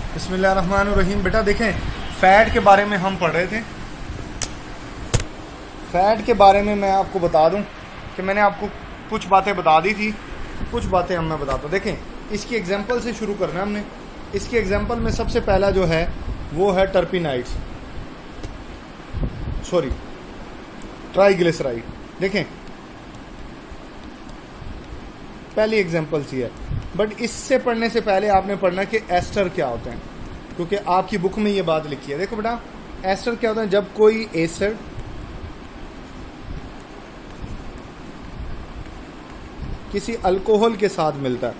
बिस्मिल्लाहिर्रहमानिर्रहीम। बेटा देखें, फ़ैट के बारे में हम पढ़ रहे थे। फ़ैट के बारे में मैं आपको बता दूं कि मैंने आपको कुछ बातें बता दी थी, कुछ बातें हम मैं बताता हूँ। देखें, इसकी एग्जांपल से शुरू करना है हमने। इसकी एग्जांपल में सबसे पहला जो है वो है टर्पिनाइड्स, सॉरी ट्राइग्लिसराइड। देखें, पहली एग्जांपल सी है, बट इससे पढ़ने से पहले आपने पढ़ना कि एस्टर क्या होते हैं, क्योंकि आपकी बुक में ये बात लिखी है। देखो बेटा, एस्टर क्या होता है? जब कोई एसिड किसी अल्कोहल के साथ मिलता है,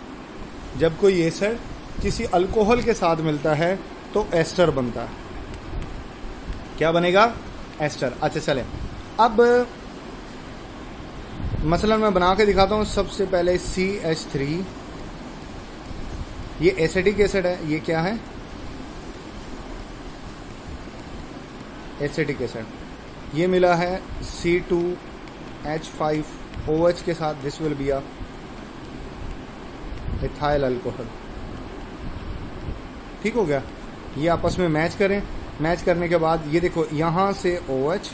जब कोई एसिड किसी अल्कोहल के साथ मिलता है तो एस्टर बनता है। क्या बनेगा? एस्टर। अच्छा चलें, अब मसलन मैं बना के दिखाता हूँ। सबसे पहले CH3, ये एसिडिक एसिड है। ये क्या है? Acidic acid. ये मिला है C2H5OH के साथ। This will be a ethyl alcohol. ठीक हो गया? ये आपस में मैच करें। मैच करने के बाद ये देखो, यहां से OH,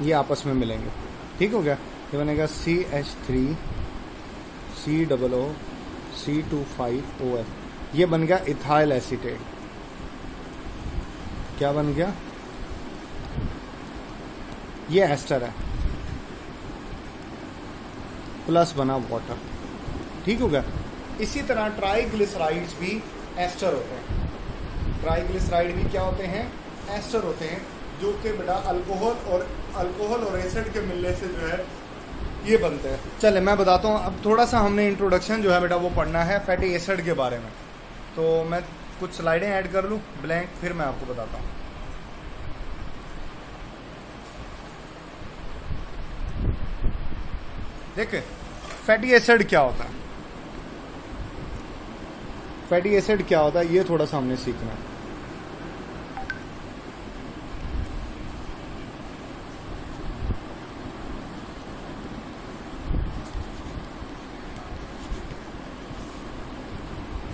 ये आपस में मिलेंगे। ठीक हो गया? ये बनेगा CH3 COO C25OH। ये बन गया इथाइल एसीटेट। क्या बन गया? ये एस्टर है, प्लस बना वाटर। ठीक हो गया? इसी तरह ट्राइग्लिसराइड्स भी एस्टर होते हैं। ट्राइग्लिसराइड भी क्या होते हैं? एस्टर होते हैं, जो कि बेटा अल्कोहल और एसिड के मिलने से जो है ये बनते हैं। चले मैं बताता हूँ। अब थोड़ा सा हमने इंट्रोडक्शन जो है बेटा वो पढ़ना है फैटी एसिड के बारे में। तो मैं कुछ स्लाइडें ऐड कर लूँ ब्लैंक, फिर मैं आपको बताता हूँ। देखिए, फैटी एसिड क्या होता है? फैटी एसिड क्या होता है ये थोड़ा सा हमने सीखना है।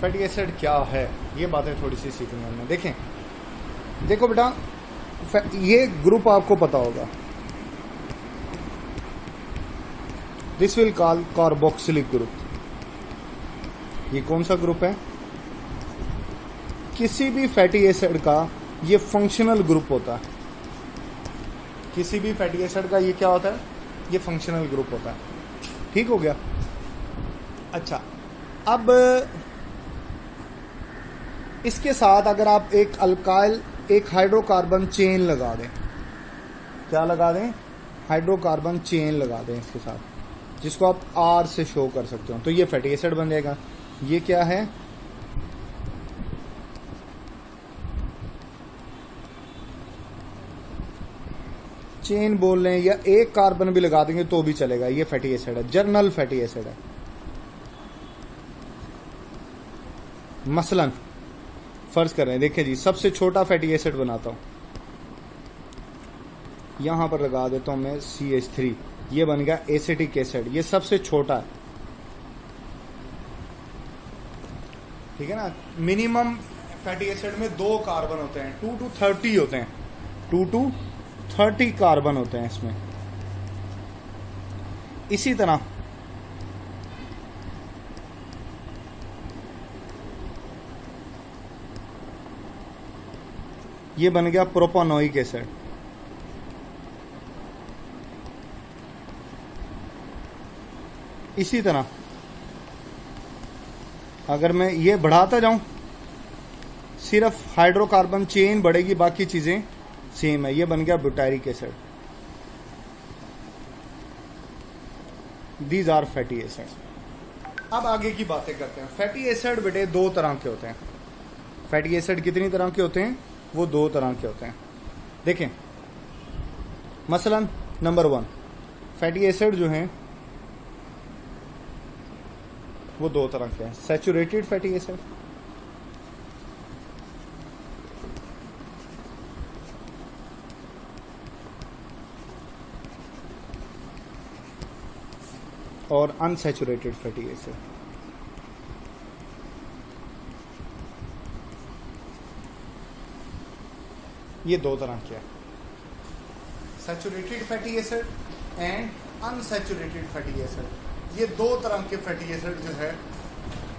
फैटी एसिड क्या है ये बातें थोड़ी सी सीखनी है हमने। देखें, देखो बेटा, ये ग्रुप आपको पता होगा। This will call carboxylic group. ये कौन सा ग्रुप है? किसी भी फैटी एसिड का ये फंक्शनल ग्रुप होता है। किसी भी फैटी एसिड का ये क्या होता है? ये फंक्शनल ग्रुप होता है। ठीक हो गया? अच्छा, अब इसके साथ अगर आप एक अल्काइल, एक हाइड्रोकार्बन चेन लगा दें। क्या लगा दें? हाइड्रोकार्बन चेन लगा दें इसके साथ, जिसको आप R से शो कर सकते हो, तो ये फैटी एसिड बन जाएगा। ये क्या है? चेन बोल लें, या एक कार्बन भी लगा देंगे तो भी चलेगा। ये फैटी एसिड है, जर्नल फैटी एसिड है। मसलन फर्ज कर रहे हैं, देखिए जी, सबसे छोटा फैटी एसिड बनाता हूं। यहां पर लगा देता हूं मैं CH3। ये बन गया एसिटिक एसिड। ये सबसे छोटा है। ठीक है ना? मिनिमम फैटी एसिड में 2 कार्बन होते हैं, 2 to 30 होते हैं। 2 to 30 कार्बन होते हैं इसमें। इसी तरह ये बन गया प्रोपानोइक एसिड। इसी तरह अगर मैं ये बढ़ाता जाऊं, सिर्फ हाइड्रोकार्बन चेन बढ़ेगी, बाकी चीजें सेम है। ये बन गया butyric acid. These are fatty acid. अब आगे की बातें करते हैं। फैटी एसिड बेटे 2 तरह के होते हैं। फैटी एसिड कितनी तरह के होते हैं? वो 2 तरह के होते हैं। देखें, मसलन नंबर 1, फैटी एसिड जो हैं वो 2 तरह के हैं। सैचुरेटेड फैटी एसिड, और अनसैचुरेटेड फैटी एसिड। ये दो तरह के हैं, saturated fatty acid and unsaturated fatty acid. ये दो तरह के फैटी एसिड जो है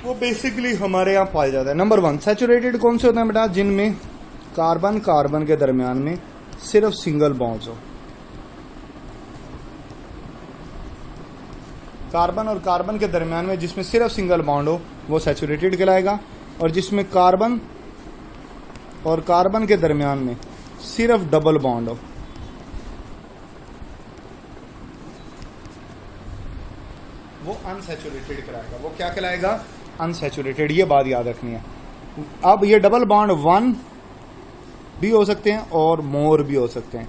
वो बेसिकली हमारे यहाँ पाए जाते हैं। नंबर 1, सैचुरेटेड कौन से होते हैं बेटा? जिनमें कार्बन कार्बन के दरमियान में सिर्फ सिंगल बॉन्ड्स हो। कार्बन और कार्बन के दरमियान में जिसमें सिर्फ सिंगल बॉन्ड हो वो सैचुरेटेड कहलाएगा, और जिसमें कार्बन और कार्बन के दरमियान में सिर्फ डबल बॉन्ड हो वो अनसैचुरेटेड कहलाएगा। वो क्या कहलाएगा? अनसैचुरेटेड। ये बात याद रखनी है। अब ये डबल बॉन्ड 1 भी हो सकते हैं और मोर भी हो सकते हैं,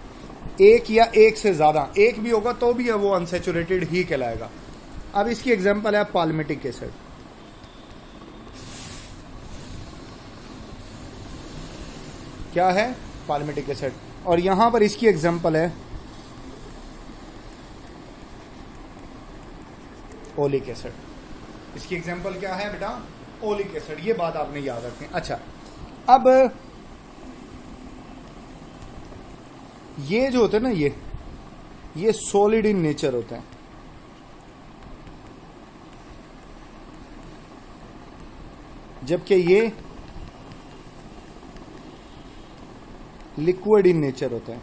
एक या एक से ज्यादा, एक भी होगा तो भी है वो अनसैचुरेटेड ही कहलाएगा। अब इसकी एग्जांपल है पाल्मिटिक एसिड। क्या है? Palmitic acid. और यहां पर इसकी एग्जांपल है ओलिक एसिड। इसकी एग्जांपल क्या है बेटा? Oleic acid. ये बात आपने याद रखनी। अच्छा, अब ये जो होते हैं ना, ये सॉलिड इन नेचर होते हैं, जबकि ये लिक्विड इन नेचर होते हैं।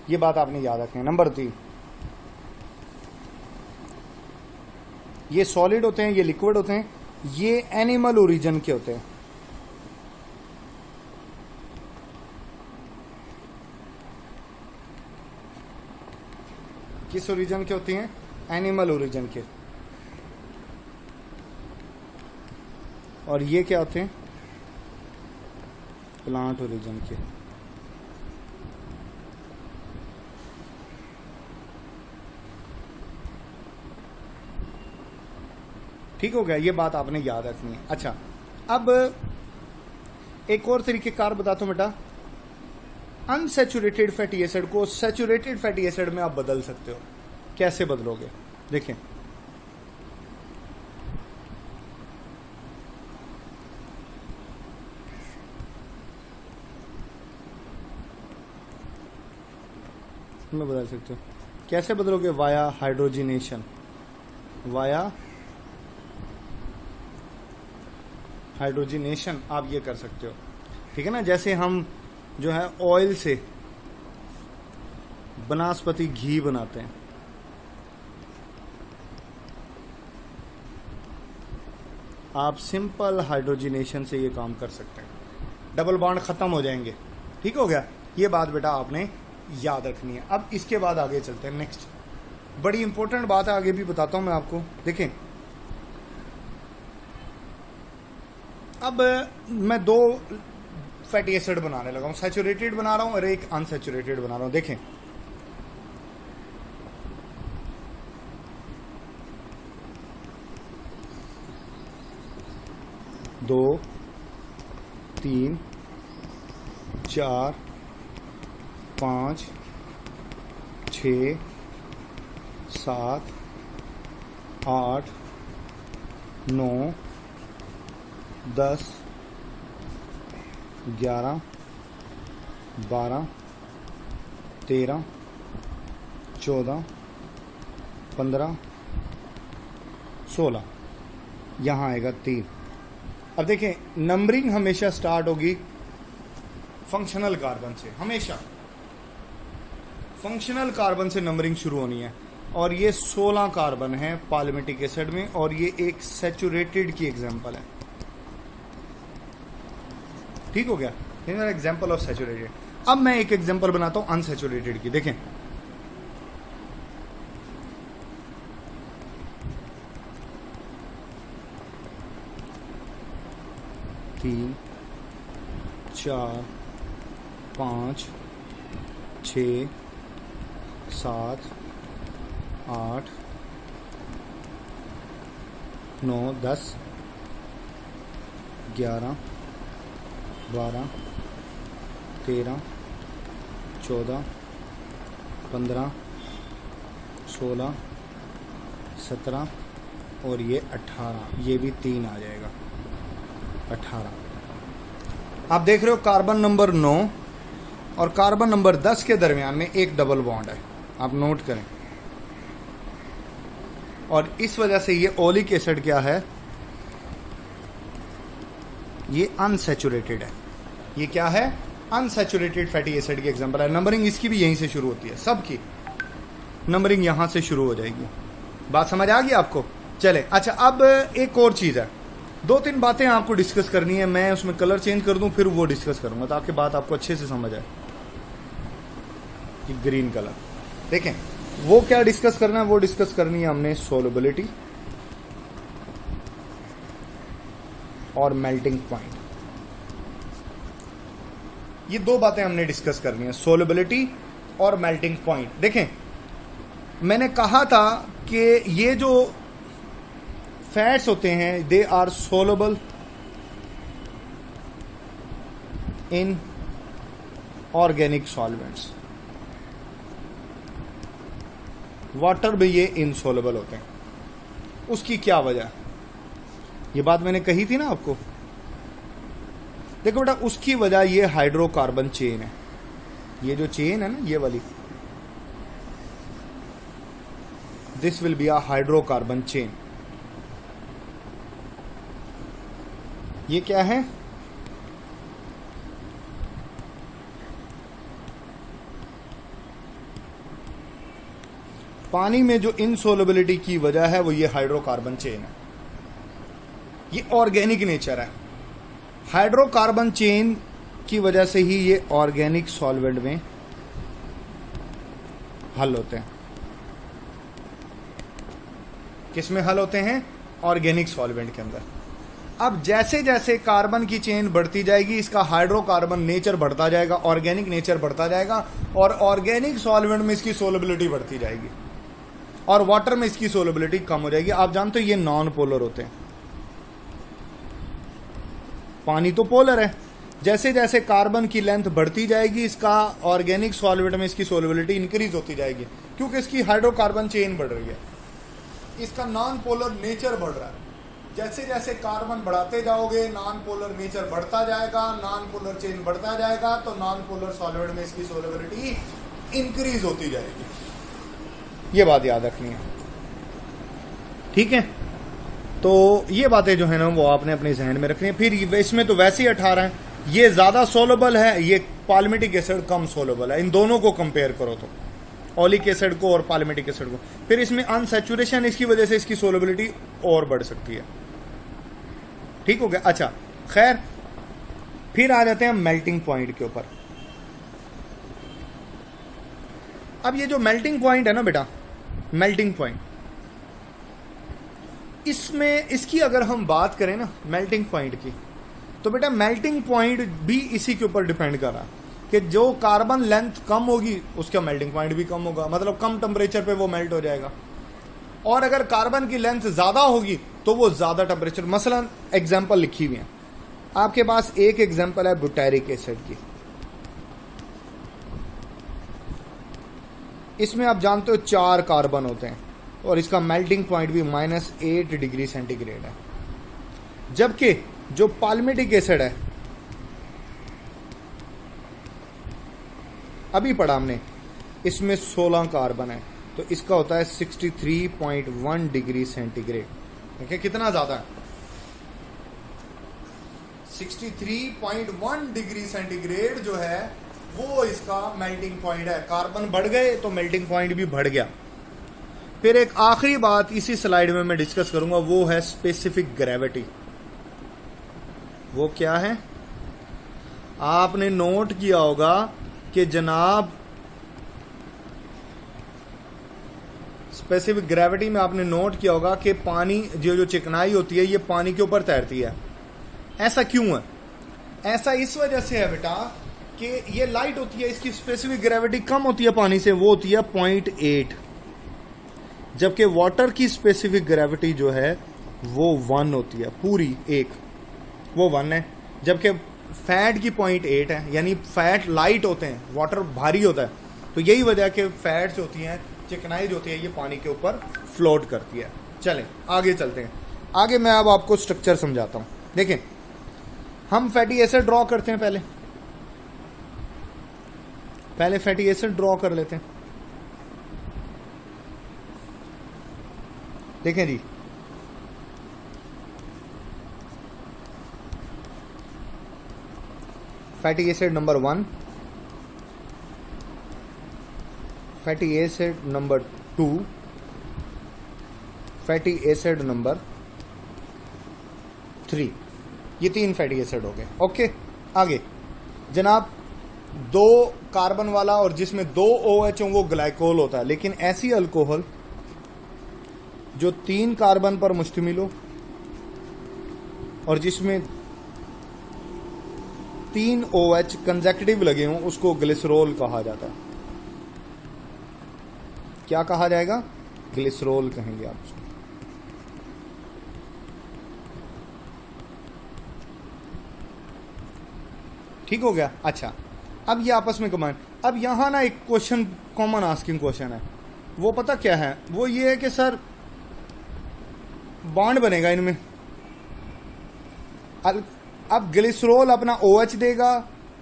ये बात आपने याद रखनी है। नंबर 3, ये सॉलिड होते हैं, ये लिक्विड होते हैं, ये एनिमल ओरिजिन के होते हैं। किस ओरिजिन के होते हैं? एनिमल ओरिजिन के। और ये क्या होते हैं? प्लांट ओरिजिन के। ठीक हो गया? ये बात आपने याद रखनी है। अच्छा, अब एक और तरीकेकार बताता हूं बेटा। अनसैचुरेटेड फैटी एसिड को सैचुरेटेड फैटी एसिड में आप बदल सकते हो। कैसे बदलोगे? देखें, में बदल सकते हो। कैसे बदलोगे? Via hydrogenation. वाया हाइड्रोजिनेशन आप ये कर सकते हो। ठीक है ना? जैसे हम जो है ऑयल से वनस्पति घी बनाते हैं, आप सिंपल हाइड्रोजिनेशन से ये काम कर सकते हैं, डबल बॉन्ड खत्म हो जाएंगे। ठीक हो गया? ये बात बेटा आपने याद रखनी है। अब इसके बाद आगे चलते हैं। नेक्स्ट बड़ी इंपॉर्टेंट बात है, आगे भी बताता हूं मैं आपको। देखें, अब मैं 2 फैटी एसिड बनाने लगा हूं, सैचुरेटेड बना रहा हूं और एक अनसैचुरेटेड बना रहा हूं। देखें, दो, 3, 4, 5, 6, 7, 8, 9, 10, 11, 12, 13, 14, 15, 16, यहाँ आएगा 3। अब देखें, नंबरिंग हमेशा स्टार्ट होगी फंक्शनल कार्बन से। हमेशा फंक्शनल कार्बन से नंबरिंग शुरू होनी है। और ये 16 कार्बन है पाल्मिटिक एसिड में, और ये एक सैचुरेटेड की एग्जांपल है। ठीक हो गया? Example of saturated. अब मैं एक एग्जांपल बनाता हूं अनसैचुरेटेड की। देखें, तीन, 4, 5, 6, 7, 8, 9, 10, 11, 12, 13, 14, 15, 16, 17 और ये 18, ये भी 3 आ जाएगा 18। आप देख रहे हो कार्बन नंबर 9 और कार्बन नंबर 10 के दरमियान में एक डबल बॉन्ड है, आप नोट करें। और इस वजह से ये ओलिक एसिड क्या है, ये अनसैचुरेटेड है। ये क्या है, अनसैचुरेटेड फैटी एसिड की एग्जांपल है। नंबरिंग इसकी भी यहीं से शुरू होती है, सबकी नंबरिंग यहां से शुरू हो जाएगी। बात समझ आ गई आपको? चले, अच्छा अब एक और चीज है, 2-3 बातें आपको डिस्कस करनी है। मैं उसमें कलर चेंज कर दूं फिर वो डिस्कस करूंगा ताकि बात आपको अच्छे से समझ आए। कि ग्रीन कलर देखें, वो क्या डिस्कस करना है, वो डिस्कस करनी है हमने सोलबिलिटी और मेल्टिंग पॉइंट। ये 2 बातें हमने डिस्कस करनी है, सोलबिलिटी और मेल्टिंग पॉइंट। देखें, मैंने कहा था कि ये जो फैट्स होते हैं they are soluble in organic solvents, water में ये इनसोलबल होते हैं। उसकी क्या वजह, ये बात मैंने कही थी ना आपको। देखो बेटा, उसकी वजह ये हाइड्रोकार्बन चेन है। ये जो चेन है ना, ये वाली, this will be a hydrocarbon chain. ये क्या है, पानी में जो इनसोलबिलिटी की वजह है वो ये हाइड्रोकार्बन चेन है। ये ऑर्गेनिक नेचर है। हाइड्रोकार्बन चेन की वजह से ही ये ऑर्गेनिक सॉल्वेंट में हल होते हैं। किस में हल होते हैं? ऑर्गेनिक सॉल्वेंट के अंदर। अब जैसे जैसे कार्बन की चेन बढ़ती जाएगी, इसका हाइड्रोकार्बन नेचर बढ़ता जाएगा, ऑर्गेनिक नेचर बढ़ता जाएगा, और ऑर्गेनिक सॉल्वेंट में इसकी सोलबिलिटी बढ़ती जाएगी और वाटर में इसकी सोलबिलिटी कम हो जाएगी। आप जानते हो ये नॉन पोलर होते हैं। पानी तो पोलर है। जैसे जैसे कार्बन की लेंथ बढ़ती जाएगी, इसका ऑर्गेनिक सॉल्वेंट में इसकी सोलबिलिटी इंक्रीज होती जाएगी, क्योंकि इसकी हाइड्रोकार्बन चेन बढ़ रही है, इसका नॉन पोलर नेचर बढ़ रहा है। जैसे जैसे कार्बन बढ़ाते जाओगे, नॉन पोलर नेचर बढ़ता जाएगा, नॉन पोलर चेन बढ़ता जाएगा, तो नॉन पोलर सॉल्वेंट में इसकी सोलबिलिटी इंक्रीज होती जाएगी। ये बात याद रखनी है, ठीक है? तो ये बातें जो है ना वो आपने अपने जहन में रखनी है। फिर इसमें तो वैसे ही 18 है, ये ज्यादा सोलबल है, ये पाल्मिटिक एसिड कम सोलबल है। इन दोनों को कंपेयर करो तो, ओलिक एसिड को और पाल्मिटिक एसिड को। फिर इसमें अनसैचुरेशन, इसकी वजह से इसकी सोलबिलिटी और बढ़ सकती है। ठीक हो गया? अच्छा खैर, फिर आ जाते हैं मेल्टिंग पॉइंट के ऊपर। अब ये जो मेल्टिंग पॉइंट है ना बेटा, मेल्टिंग पॉइंट, इसमें इसकी अगर हम बात करें ना मेल्टिंग पॉइंट की, तो बेटा मेल्टिंग पॉइंट भी इसी के ऊपर डिपेंड कर रहा है कि जो कार्बन लेंथ कम होगी उसका मेल्टिंग पॉइंट भी कम होगा, मतलब कम टेम्परेचर पे वो मेल्ट हो जाएगा। और अगर कार्बन की लेंथ ज्यादा होगी तो वो ज्यादा टेम्परेचर, मसलन एग्जांपल लिखी हुई है आपके पास, एक एग्जांपल है बुटारिक एसिड की। इसमें आप जानते हो 4 कार्बन होते हैं और इसका मेल्टिंग पॉइंट भी -8 डिग्री सेंटीग्रेड है। जबकि जो पाल्मिटिक एसिड है, अभी पढ़ा हमने, इसमें 16 कार्बन है, तो इसका होता है 63.1 डिग्री सेंटीग्रेड। देखिए कितना ज्यादा है, 63.1 डिग्री सेंटीग्रेड जो है वो इसका मेल्टिंग पॉइंट है। कार्बन बढ़ गए तो मेल्टिंग पॉइंट भी बढ़ गया। फिर एक आखिरी बात इसी स्लाइड में मैं डिस्कस करूंगा, वो है स्पेसिफिक ग्रेविटी। वो क्या है? आपने नोट किया होगा कि जनाब स्पेसिफिक ग्रेविटी में आपने नोट किया होगा कि पानी जो चिकनाई होती है ये पानी के ऊपर तैरती है। ऐसा क्यों है? ऐसा इस वजह से है बेटा कि ये लाइट होती है, इसकी स्पेसिफिक ग्रेविटी कम होती है पानी से, वो होती है 0.8, जबकि वाटर की स्पेसिफिक ग्रेविटी जो है वो 1 होती है, पूरी 1, वो 1 है। जबकि फैट की 0.8 है, यानी फैट लाइट होते हैं, वाटर भारी होता है। तो यही वजह कि फैट्स होती हैं चिकनाई जो होती है ये पानी के ऊपर फ्लोट करती है। चलें आगे चलते हैं। आगे मैं अब आपको स्ट्रक्चर समझाता हूं। देखें, हम फैटी एसिड ड्रॉ करते हैं। पहले फैटी एसिड ड्रॉ कर लेते हैं। देखें जी, fatty acid number 1, fatty acid number 2, fatty acid number 3, ये 3 फैटी एसिड हो गए। ओके, आगे जनाब 2 कार्बन वाला और जिसमें 2 OH हो वो ग्लाइकोल होता है, लेकिन ऐसी अल्कोहल जो 3 कार्बन पर मुश्तमिल हो और जिसमें 3 OH कंसेक्यूटिव लगे हों उसको ग्लिसरॉल कहा जाता है। क्या कहा जाएगा? ग्लिसरॉल कहेंगे आप उसको। ठीक हो गया। अच्छा, अब ये आपस में कमांड। अब यहां ना एक क्वेश्चन, कॉमन आस्किंग क्वेश्चन है, वो पता क्या है? वो ये है कि सर बॉन्ड बनेगा इनमें, अब ग्लिसरॉल अपना OH देगा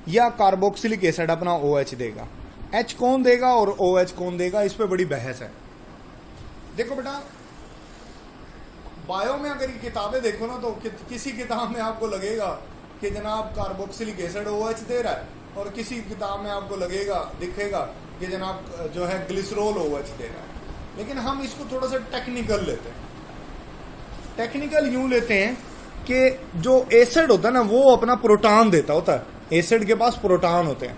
या कार्बोक्सिलिक एसिड अपना OH देगा? H कौन देगा और OH कौन देगा, इस पे बड़ी बहस है। देखो बेटा, बायो में अगर ये किताबें देखो ना तो किसी किताब में आपको लगेगा कि जनाब कार्बोक्सिलिक एसिड OH दे रहा है और किसी किताब में आपको दिखेगा कि जनाब जो है ग्लिसरॉल OH दे रहा है। लेकिन हम इसको थोड़ा सा टेक्निकल लेते हैं। टेक्निकल यूं लेते हैं कि जो एसिड होता है ना वो अपना प्रोटॉन देता होता है। एसिड के पास प्रोटॉन होते हैं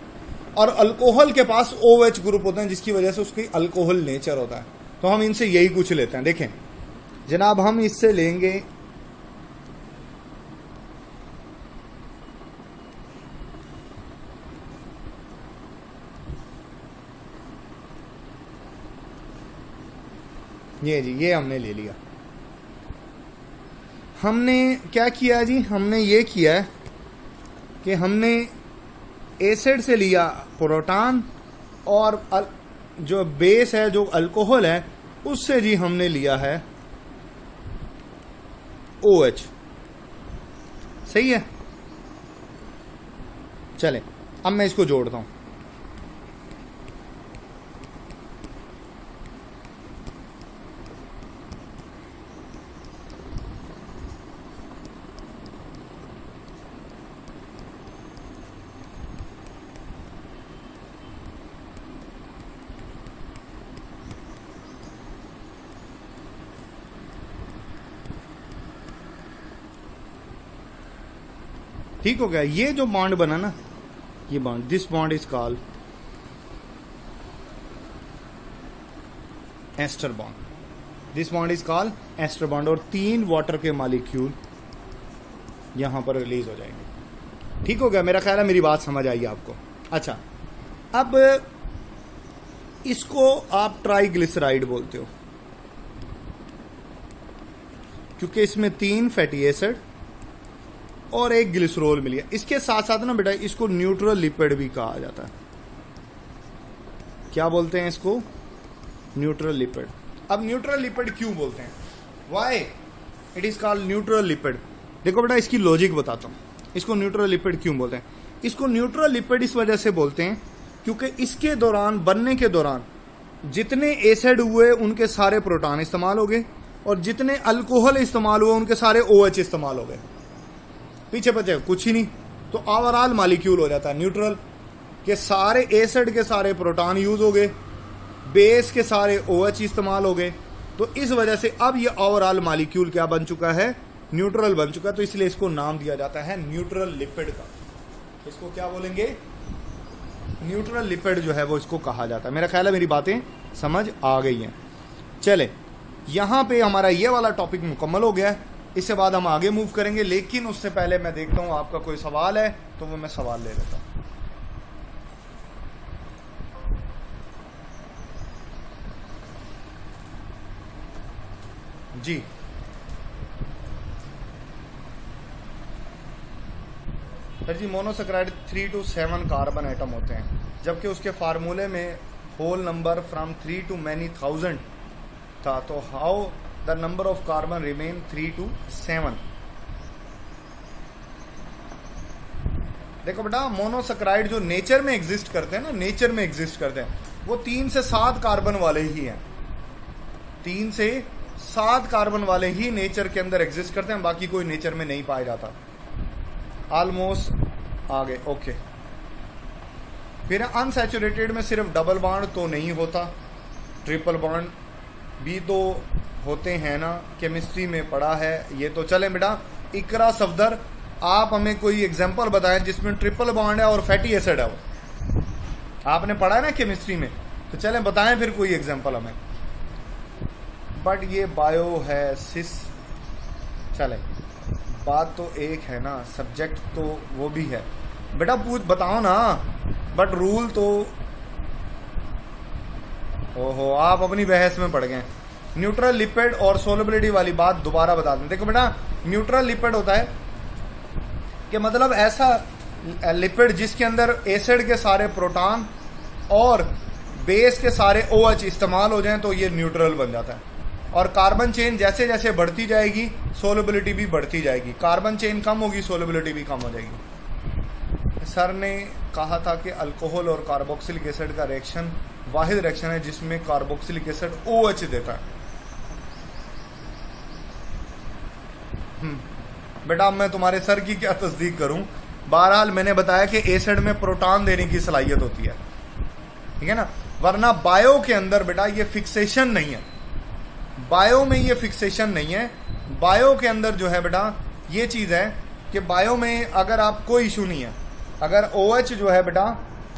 और अल्कोहल के पास OH ग्रुप होते हैं, जिसकी वजह से उसकी अल्कोहल नेचर होता है। तो हम इनसे यही कुछ लेते हैं। देखें जनाब, हम इससे लेंगे ये जी, ये हमने ले लिया। हमने क्या किया जी? हमने ये किया है कि हमने एसिड से लिया प्रोटॉन और जो बेस है, जो अल्कोहल है, उससे जी हमने लिया है OH। सही है। चलें अब मैं इसको जोड़ता हूं। ठीक हो गया। ये जो बॉन्ड बना ना, ये bond, this bond is called ester bond. This bond is called ester bond और 3 वाटर के मॉलिक्यूल यहां पर रिलीज हो जाएंगे। ठीक हो गया। मेरा ख्याल है मेरी बात समझ आई आपको। अच्छा, अब इसको आप ट्राइग्लिसराइड बोलते हो क्योंकि इसमें 3 फैटी एसिड और 1 ग्लिसरॉल मिली है। इसके साथ साथ ना बेटा इसको न्यूट्रल लिपिड भी कहा जाता है। क्या बोलते हैं इसको? Neutral lipid. अब न्यूट्रल लिपिड क्यों बोलते हैं? Why it is called neutral lipid? देखो बेटा इसकी लॉजिक बताता हूं। इसको न्यूट्रल लिपिड क्यों बोलते हैं? इसको न्यूट्रल लिपिड इस वजह से बोलते हैं क्योंकि इसके दौरान, बनने के दौरान जितने एसिड हुए उनके सारे प्रोटॉन इस्तेमाल हो गए और जितने अल्कोहल इस्तेमाल हुए उनके सारे OH इस्तेमाल हो गए। पीछे बचे कुछ ही नहीं, तो ओवरऑल मॉलिक्यूल हो जाता है न्यूट्रल। के सारे एसिड के सारे प्रोटॉन यूज हो गए, बेस के सारे OH इस्तेमाल हो गए। तो इस वजह से अब ये ओवरऑल मॉलिक्यूल क्या बन चुका है? न्यूट्रल बन चुका है। तो इसलिए इसको नाम दिया जाता है न्यूट्रल लिपिड का। इसको क्या बोलेंगे? न्यूट्रल लिपिड जो है वो इसको कहा जाता है। मेरा ख्याल है मेरी बातें समझ आ गई हैं। चले, यहां पे हमारा ये वाला टॉपिक मुकम्मल हो गया है। इसके बाद हम आगे मूव करेंगे, लेकिन उससे पहले मैं देखता हूं आपका कोई सवाल है तो वो मैं सवाल ले लेता हूं। जी sir ji, monosaccharide 3 to 7 carbon atom होते हैं, जबकि उसके फार्मूले में whole number from 3 to many thousand था, तो how the number of carbon remain 3 to 7। देखो बेटा, मोनोसैकेराइड जो नेचर में एग्जिस्ट करते हैं ना, नेचर में एग्जिस्ट करते हैं, वो 3 से 7 कार्बन वाले ही हैं। 3 से 7 कार्बन वाले ही नेचर के अंदर एग्जिस्ट करते हैं, बाकी कोई नेचर में नहीं पाया जाता। ऑलमोस्ट आ गए, ओके। फिर अनसैचुरेटेड में सिर्फ डबल बॉन्ड तो नहीं होता, ट्रिपल बॉन्ड भी तो होते हैं ना, केमिस्ट्री में पढ़ा है ये तो। चलें बेटा, इकरा सफदर, आप हमें कोई एग्जांपल बताएं जिसमें ट्रिपल बॉन्ड है और फैटी एसिड है। वो आपने पढ़ा है ना केमिस्ट्री में, तो चलें बताएं फिर कोई एग्जांपल हमें। बट ये बायो है, सिस। चलें, बात तो एक है ना, सब्जेक्ट तो वो भी है बेटा, बताओ ना। बट रूल तो, ओहो आप अपनी बहस में पड़ गए। न्यूट्रल लिपिड और सोलबिलिटी वाली बात दोबारा बता दें। देखो बेटा, न्यूट्रल लिपिड होता है कि मतलब ऐसा लिपिड जिसके अंदर एसिड के सारे प्रोटॉन और बेस के सारे OH इस्तेमाल हो जाएं तो ये न्यूट्रल बन जाता है। और कार्बन चेन जैसे जैसे बढ़ती जाएगी सोलबिलिटी भी बढ़ती जाएगी, कार्बन चेन कम होगी सोलबिलिटी भी कम हो जाएगी। सर ने कहा था कि अल्कोहल और कार्बोक्सिलिक एसिड का रिएक्शन वाहिद रिएक्शन है जिसमें कार्बोक्सिलिक एसिड OH देता है। बेटा, मैं तुम्हारे सर की क्या तस्दीक करूं। बहरहाल मैंने बताया कि एसिड में प्रोटॉन देने की सलाहियत होती है, ठीक है ना, वरना बायो के अंदर बेटा ये फिक्सेशन नहीं है। बायो में ये फिक्सेशन नहीं है। बायो के अंदर जो है बेटा ये चीज है कि बायो में अगर आप कोई इशू नहीं है, अगर OH जो है बेटा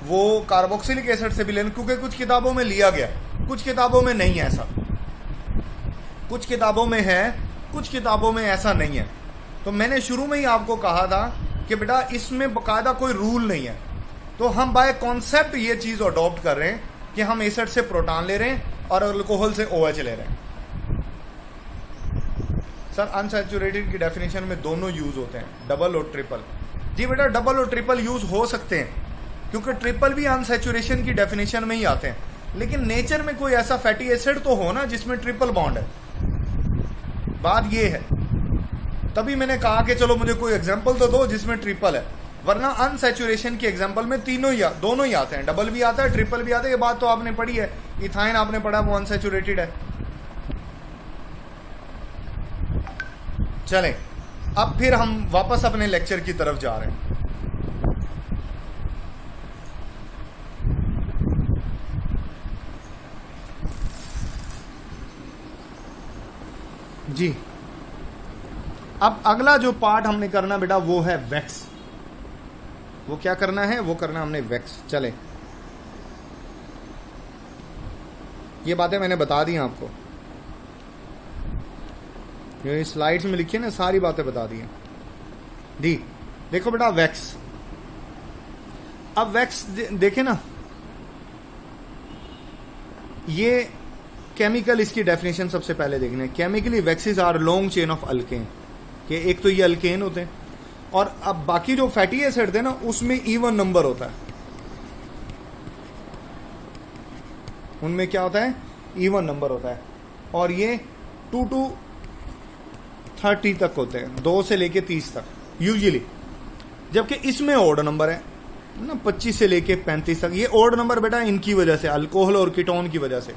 वो कार्बोक्सिलिक एसिड से भी लेना, क्योंकि कुछ किताबों में लिया गया, कुछ किताबों में नहीं है ऐसा, कुछ किताबों में है, कुछ किताबों में ऐसा नहीं है। तो मैंने शुरू में ही आपको कहा था कि बेटा इसमें बाकायदा कोई रूल नहीं है, तो हम बाय कॉन्सेप्ट ये चीज अडॉप्ट कर रहे हैं कि हम एसिड से प्रोटॉन ले रहे हैं और अल्कोहल से OH ले रहे हैं। सर अनसैचुरेटेड की डेफिनेशन में दोनों यूज होते हैं, डबल और ट्रिपल। जी बेटा, डबल और ट्रिपल यूज हो सकते हैं क्योंकि ट्रिपल भी अनसैचुरेशन की डेफिनेशन में ही आते हैं, लेकिन नेचर में कोई ऐसा फैटी एसिड तो हो ना जिसमें ट्रिपल बॉन्ड है। बात ये है, तभी मैंने कहा कि चलो मुझे कोई एग्जांपल तो दो जिसमें ट्रिपल है, वरना अनसैचुरेशन के एग्जांपल में दोनों ही आते हैं, डबल भी आता है ट्रिपल भी आता है। ये बात तो आपने पढ़ी है, इथाइन आपने पढ़ा, वो अनसैचुरेटेड है। चलें, अब फिर हम वापस अपने लेक्चर की तरफ जा रहे हैं। जी, अब अगला जो पार्ट हमने करना बेटा वो है वैक्स। वो क्या करना है, वो करना हमने वैक्स। चले, ये बातें मैंने बता दी आपको, ये स्लाइड्स में लिखी है ना, सारी बातें बता दी हैं। दी देखो बेटा वैक्स, अब वैक्स देखे ना, ये केमिकल, इसकी डेफिनेशन सबसे पहले देखना है। Chemically waxes are long chain of alkane, कि एक तो ये अल्केन होते हैं और अब बाकी जो फैटी एसिड थे ना उसमें इवन नंबर होता है, उनमें क्या होता है, इवन नंबर होता है, और ये 2 to 30 तक होते हैं, 2 से लेके 30 तक यूजुअली, जबकि इसमें ऑड नंबर है ना, 25 से लेके 35 तक। ये ऑड नंबर बेटा इनकी वजह से, अल्कोहल और कीटोन की वजह से,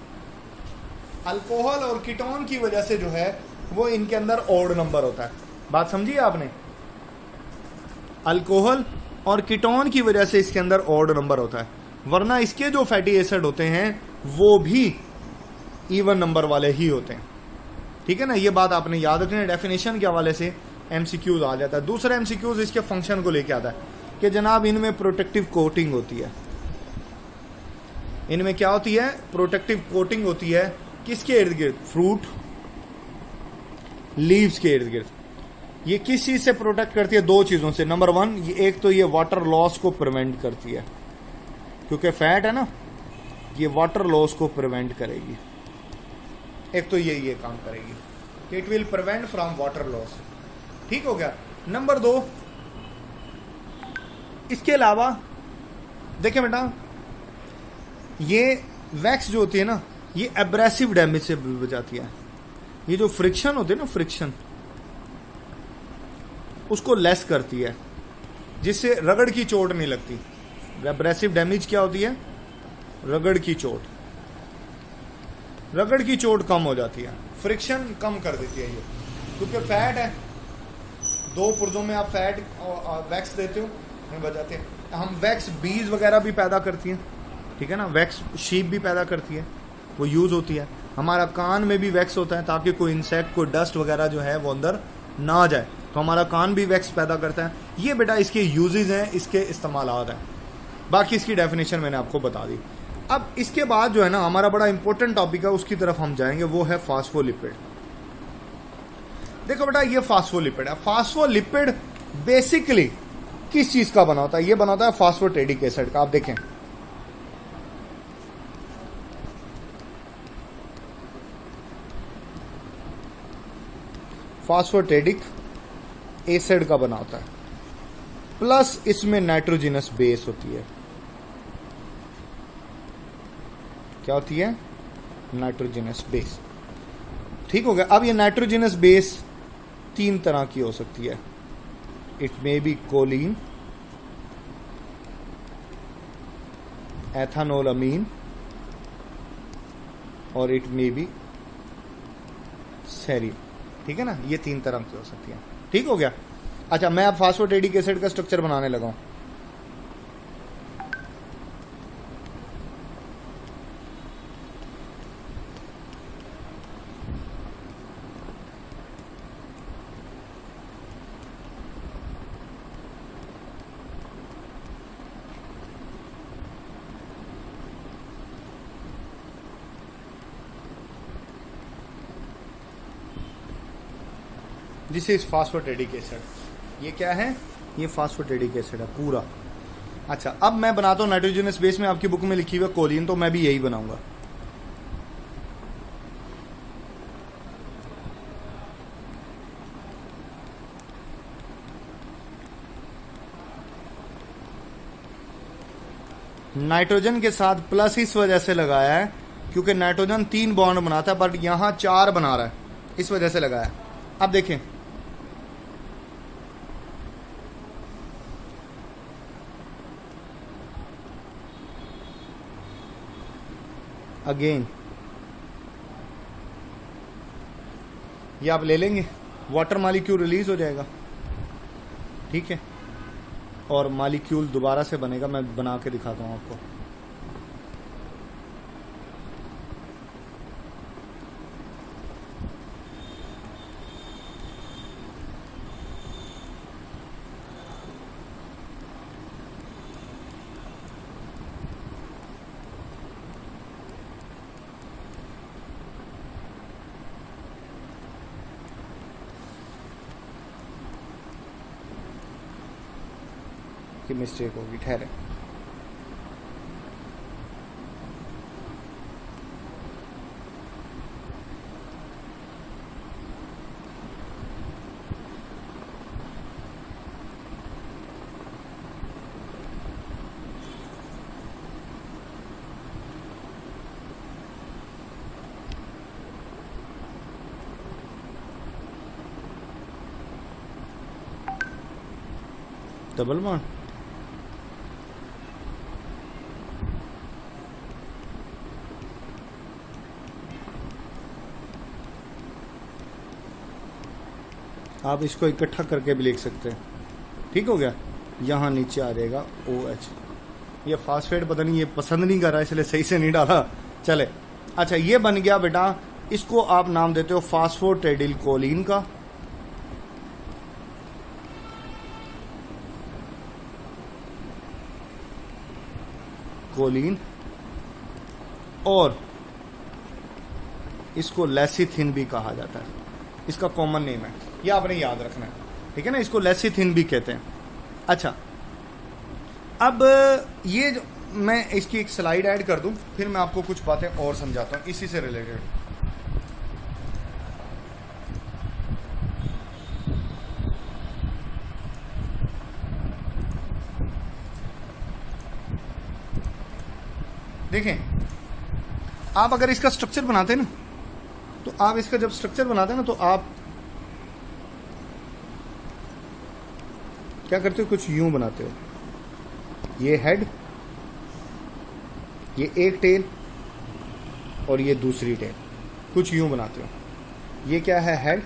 अल्कोहल और कीटोन की वजह से जो है वो इनके अंदर ऑड नंबर होता है। बात समझिए आपने, अल्कोहल और कीटोन की वजह से इसके अंदर ऑड नंबर होता है, वरना इसके जो फैटी एसिड होते हैं वो भी इवन नंबर वाले ही होते हैं। ठीक है ना, ये बात आपने याद रखनी है। डेफिनेशन के हवाले से MCQs आ जाता है। दूसरा MCQs इसके फंक्शन को लेके आता है कि जनाब इनमें प्रोटेक्टिव कोटिंग होती है। इनमें क्या होती है, प्रोटेक्टिव कोटिंग होती है, किसके इर्द गिर्द, फ्रूट लीव्स के इर्द गिर्द। ये किस चीज से प्रोटेक्ट करती है, 2 चीजों से। नंबर 1, ये एक तो ये वाटर लॉस को प्रिवेंट करती है, क्योंकि फैट है ना, ये वाटर लॉस को प्रिवेंट करेगी। एक तो ये काम करेगी, it will prevent from water loss. ठीक हो गया। नंबर 2, इसके अलावा देखें बेटा, ये वैक्स जो होती है ना, ये एब्रेसिव डैमेज से भी बचाती है। ये जो फ्रिक्शन होते हैं ना, फ्रिक्शन, उसको लेस करती है, जिससे रगड़ की चोट नहीं लगती। एब्रेसिव डैमेज क्या होती है? रगड़ की चोट। रगड़ की चोट कम हो जाती है, फ्रिक्शन कम कर देती है ये, क्योंकि फैट है। दो पुर्जों में आप फैट और वैक्स देते हो, नहीं बचाते। हम वैक्स बीज वगैरह भी पैदा करती हैं, ठीक है ना, वैक्स शीप भी पैदा करती है, वो यूज होती है। हमारा कान में भी वैक्स होता है ताकि कोई इंसेक्ट, कोई डस्ट वगैरह जो है वो अंदर ना जाए, तो हमारा कान भी वैक्स पैदा करता है। ये बेटा इसके यूजेस हैं, इसके इस्तेमालात हैं। बाकी इसकी डेफिनेशन मैंने आपको बता दी। अब इसके बाद जो है ना हमारा बड़ा इंपॉर्टेंट टॉपिक है, उसकी तरफ हम जाएंगे, वो है फास्फोलिपिड। देखो बेटा, ये फास्फोलिपिड है। फास्फोलिपिड बेसिकली किस चीज का बना होता है? ये बना होता है फास्फोटेडिक एसिड का। आप देखें, फास्फोटेडिक एसिड का बना होता है, प्लस इसमें नाइट्रोजिनस बेस होती है। क्या होती है? Nitrogenous base. ठीक हो गया। अब ये नाइट्रोजिनस बेस 3 तरह की हो सकती है। इट मे बी कोलिन, एथानोलामीन, और इट मे बी सेरिन। ठीक है ना, ये 3 तरह की हो सकती है। ठीक हो गया। अच्छा, मैं अब फास्फोटेडिक एसिड का स्ट्रक्चर बनाने लगा हूं। This is phosphatidic acid. ये क्या है? ये फास्फोटेडिक एसिड है पूरा। अच्छा, अब मैं बनाता हूं नाइट्रोजनस बेस में। आपकी बुक में लिखी हुई है कोलिन, तो मैं भी यही बनाऊंगा। नाइट्रोजन के साथ प्लस इस वजह से लगाया है क्योंकि नाइट्रोजन 3 बॉन्ड बनाता है, बट यहां 4 बना रहा है, इस वजह से लगाया। अब देखें, अगेन ये आप ले लेंगे, वाटर मालिक्यूल रिलीज हो जाएगा, ठीक है, और मालिक्यूल दोबारा से बनेगा। मैं बना के दिखाता हूं आपको। की मिस्टेक होगी, ठहरे। डबल बॉन्ड, आप इसको इकट्ठा करके भी लिख सकते हैं। ठीक हो गया। यहाँ नीचे आ जाएगा OH। ये फास्फेट पता नहीं, ये पसंद नहीं कर रहा, इसलिए सही से नहीं डाला। चले, अच्छा, ये बन गया बेटा। इसको आप नाम देते हो फास्फोटेडिल कोलिन का। कोलिन, और इसको लेसिथिन भी कहा जाता है, इसका कॉमन नेम है, ये आपने याद रखना है। ठीक है ना, इसको लेसिथिन भी कहते हैं। अच्छा, अब ये जो मैं इसकी एक स्लाइड ऐड कर दूं, फिर मैं आपको कुछ बातें और समझाता हूं इसी से रिलेटेड। देखें, आप अगर इसका स्ट्रक्चर बनाते हैं ना, तो आप इसका जब स्ट्रक्चर बनाते हैं ना, तो आप क्या करते हो, कुछ यूं बनाते हो, ये हेड, ये एक टेल और ये दूसरी टेल, कुछ यूं बनाते हो। ये क्या है, हेड,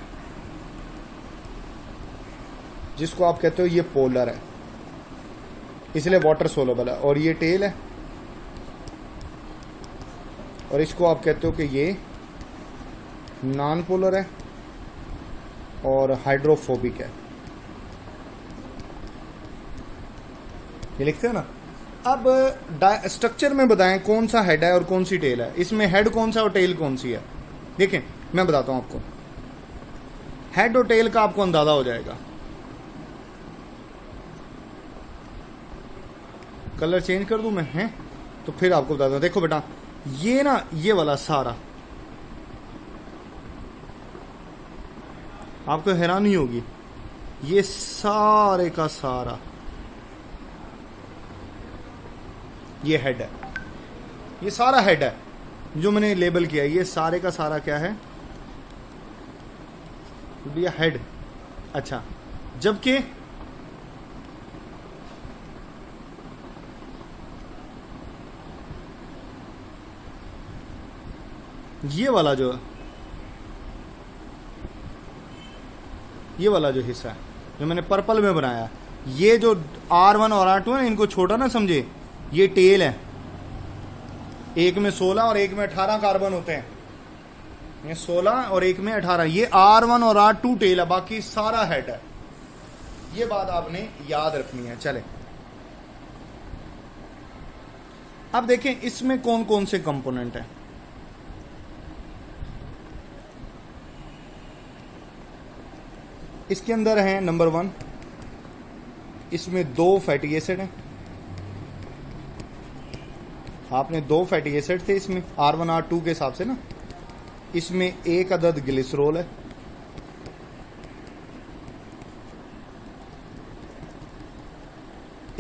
जिसको आप कहते हो ये पोलर है, इसलिए वाटर सोलेबल है, और ये टेल है, और इसको आप कहते हो कि ये नॉन पोलर है और हाइड्रोफोबिक है। ये लिखते हैं ना। अब स्ट्रक्चर में बताएं कौन सा हेड है और कौन सी टेल है, इसमें हेड कौन सा और टेल कौन सी है। देखें मैं बताता हूं आपको, हेड और टेल का आपको अंदाजा हो जाएगा। कलर चेंज कर दूं मैं, हैं तो फिर आपको बताता हूं। देखो बेटा, ये ना, ये वाला सारा, आपको हैरानी होगी, ये सारे का सारा ये हेड है, ये सारा हेड है जो मैंने लेबल किया, ये सारे का सारा क्या है भैया, हेड। अच्छा, जबकि ये वाला जो हिस्सा है जो मैंने पर्पल में बनाया, ये जो R1 और R2 है, इनको छोटा ना समझे, ये टेल है। एक में 16 और एक में 18 कार्बन होते हैं, ये 16 और एक में 18, ये R1 और R2 टेल है, बाकी सारा हेड है। ये बात आपने याद रखनी है। चले अब देखें इसमें कौन कौन से कंपोनेंट हैं। इसके अंदर है नंबर 1, इसमें 2 फैटी एसिड हैं। आपने 2 फैटी एसिड थे इसमें R1 R2 के हिसाब से ना। इसमें 1 अदद ग्लिसरॉल है,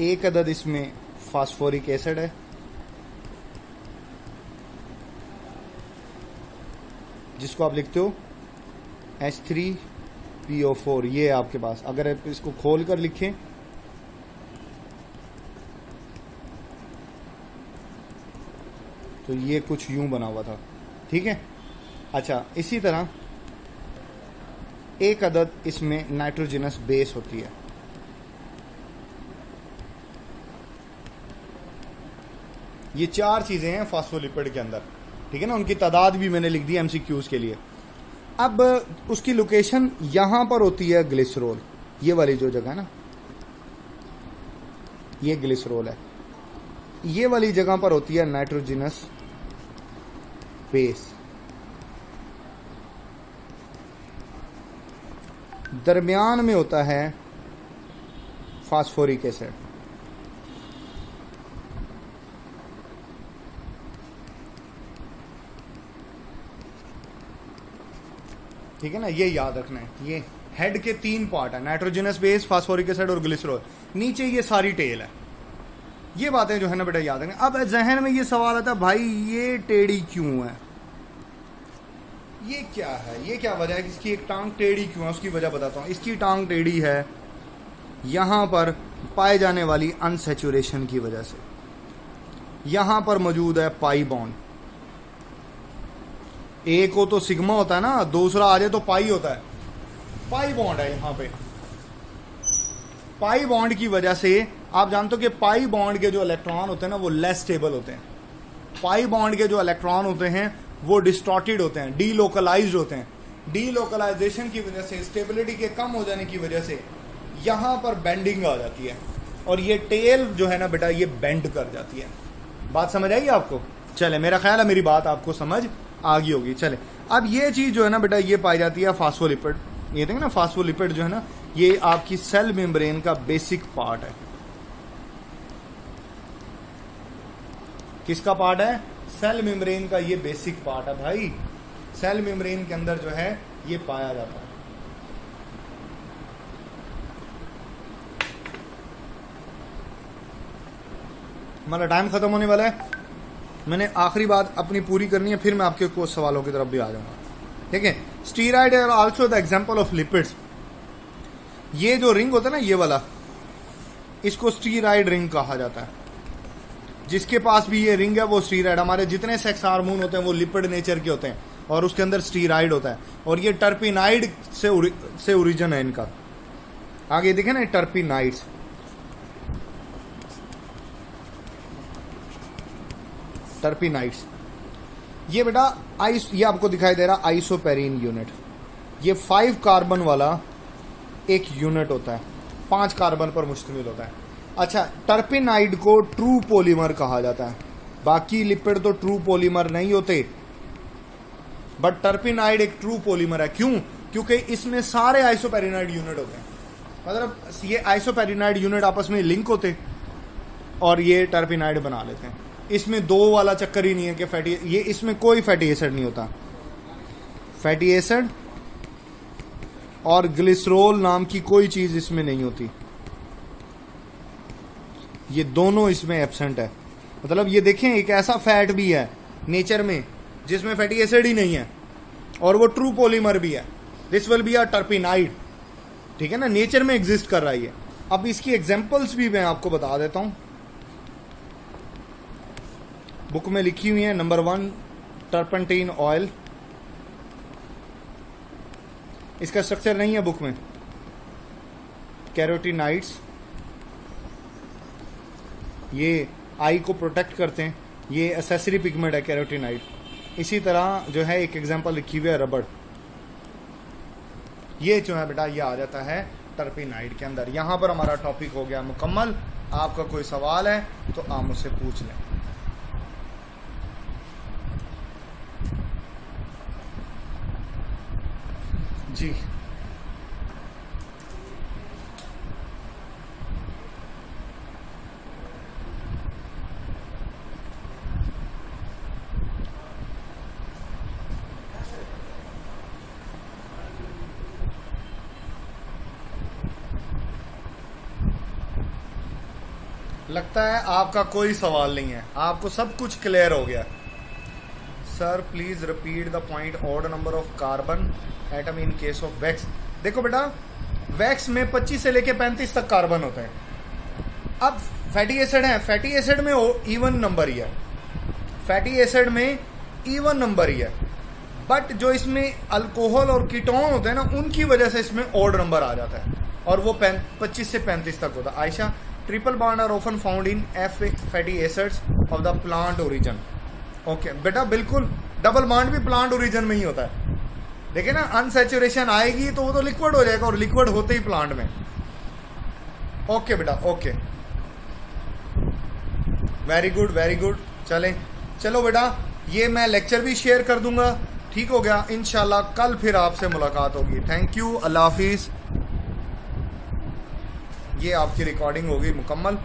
एक अदद इसमें फास्फोरिक एसिड है, जिसको आप लिखते हो H3PO4। ये आपके पास, अगर आप इसको खोल कर लिखें तो ये कुछ यूं बना हुआ था, ठीक है। अच्छा, इसी तरह एक अदद इसमें नाइट्रोजनस बेस होती है। ये 4 चीजें हैं फास्फोलिपिड के अंदर, ठीक है ना। उनकी तादाद भी मैंने लिख दी MCQs के लिए। अब उसकी लोकेशन यहां पर होती है ग्लिसरॉल, ये वाली जो जगह है ना, ये ग्लिसरॉल है। ये वाली जगह पर होती है नाइट्रोजनस बेस, दरमियान में होता है फास्फोरिक एसिड। ठीक है ना, ये याद रखना है। ये हेड के 3 पार्ट है, नाइट्रोजनस बेस, फास्फोरिक एसिड और ग्लिसरॉल। नीचे ये सारी टेल है। ये बातें जो है ना बेटा याद रखें। अब जहन में ये सवाल आता है, भाई ये टेढ़ी क्यों है, ये क्या है, ये क्या वजह है कि इसकी एक टांग टेढ़ी क्यों है। उसकी वजह बताता हूं। इसकी टांग टेढ़ी है यहां पर पाए जाने वाली अनसैचुरेशन की वजह से। यहां पर मौजूद है पाई बॉन्ड। एक हो तो सिग्मा होता है ना, दूसरा आ जाए तो पाई होता है। पाई बॉन्ड है यहां पे। पाई बॉन्ड की वजह से आप जानते हो कि पाई बॉन्ड के जो इलेक्ट्रॉन होते हैं ना, वो लेस स्टेबल होते हैं। पाई बॉन्ड के जो इलेक्ट्रॉन होते हैं वो डिस्टॉर्टेड होते हैं, डीलोकलाइज्ड होते हैं। डीलोकलाइजेशन की वजह से, स्टेबिलिटी के कम हो जाने की वजह से यहां पर बेंडिंग आ जाती है, और ये टेल जो है ना बेटा, ये बेंड कर जाती है। बात समझ आई आपको? चले, मेरा ख्याल है मेरी बात आपको समझ आ गई होगी। चले, अब ये चीज जो है ना बेटा, ये पाई जाती है फास्फोलिपिड। ये देखें ना, फास्फोलिपिड जो है ना, ये आपकी सेल मेम्ब्रेन का बेसिक पार्ट है। किसका पार्ट है? सेल मेम्ब्रेन का ये बेसिक पार्ट है भाई। सेल मेम्ब्रेन के अंदर जो है ये पाया जाता है। हमारा टाइम खत्म होने वाला है। मैंने आखिरी बात अपनी पूरी करनी है, फिर मैं आपके कुछ सवालों की तरफ भी आ जाऊंगा। ठीक है, steroid are also the example of lipids. ये जो रिंग होता है ना, ये वाला, इसको स्टीरॉयड रिंग कहा जाता है। जिसके पास भी ये रिंग है वो स्टीरॉयड। हमारे जितने सेक्स हार्मोन होते हैं वो लिपिड नेचर के होते हैं और उसके अंदर स्टीरॉयड होता है, और ये टर्पिनाइड से ओरिजिन है इनका। आगे देखें ना, टर्पिनाइड्स, टर्पिनाइड्स, ये बेटा ये आपको दिखाई दे रहा आइसोपेरीन यूनिट। ये 5 कार्बन वाला एक यूनिट होता है, 5 कार्बन पर मुश्तमिल होता है। अच्छा, टर्पिनाइड को ट्रू पॉलीमर कहा जाता है। बाकी लिपिड तो ट्रू पॉलीमर नहीं होते, बट टर्पिनाइड एक ट्रू पॉलीमर है। क्यों? क्योंकि इसमें सारे आइसोपेरिनाइड यूनिट होते हैं। मतलब ये आइसोपेरिनाइड यूनिट आपस में लिंक होते और ये टर्पिनाइड बना लेते हैं। इसमें 2 वाला चक्कर ही नहीं है कि फैटी, ये इसमें कोई फैटी एसिड नहीं होता। फैटी एसिड और ग्लिसरॉल नाम की कोई चीज इसमें नहीं होती, ये दोनों इसमें एब्सेंट है। मतलब ये देखें, एक ऐसा फैट भी है नेचर में जिसमें फैटी एसिड ही नहीं है और वो ट्रू पॉलीमर भी है। This will be a terpenoid. ठीक है ना, नेचर में एग्जिस्ट कर रहा है ये। अब इसकी एग्जांपल्स भी मैं आपको बता देता हूं, बुक में लिखी हुई है। नंबर 1 टर्पेंटीन ऑयल, इसका स्ट्रक्चर नहीं है बुक में। कैरोटीनाइड्स, ये आई को प्रोटेक्ट करते हैं, ये एसेसरी पिगमेंट है कैरोटीनाइड। इसी तरह जो है एक एग्जांपल लिखी हुई है रबड़। ये जो है बेटा ये आ जाता है टर्पिनाइड के अंदर। यहां पर हमारा टॉपिक हो गया मुकम्मल। आपका कोई सवाल है तो आप मुझसे पूछ लें। जी, लगता है आपका कोई सवाल नहीं है, आपको सब कुछ क्लियर हो गया। Sir please repeat the point, odd number of carbon atom in case of wax. देखो बेटा, वैक्स में 25 से लेके 35 तक कार्बन होते हैं। अब फैटी एसिड है, फैटी एसिड में इवन नंबर ही है, फैटी एसिड में इवन नंबर ही है। बट जो इसमें अल्कोहल और कीटोन होते हैं ना, उनकी वजह से इसमें ऑड नंबर आ जाता है और वो 25 से 35 तक होता है। Ayesha, triple bond are often found in F fatty acids of the plant origin. Okay बेटा, बिल्कुल, डबल बॉन्ड भी प्लांट ओरिजिन में ही होता है। देखिए ना, अनसैचुरेशन आएगी तो वो तो लिक्विड हो जाएगा, और लिक्विड होते ही प्लांट में। ओके बेटा, okay, very good very good. चलो बेटा, ये मैं लेक्चर भी शेयर कर दूंगा। ठीक हो गया, इंशाल्लाह कल फिर आपसे मुलाकात होगी। थैंक यू, अल्लाह हाफिज। ये आपकी रिकॉर्डिंग होगी मुकम्मल।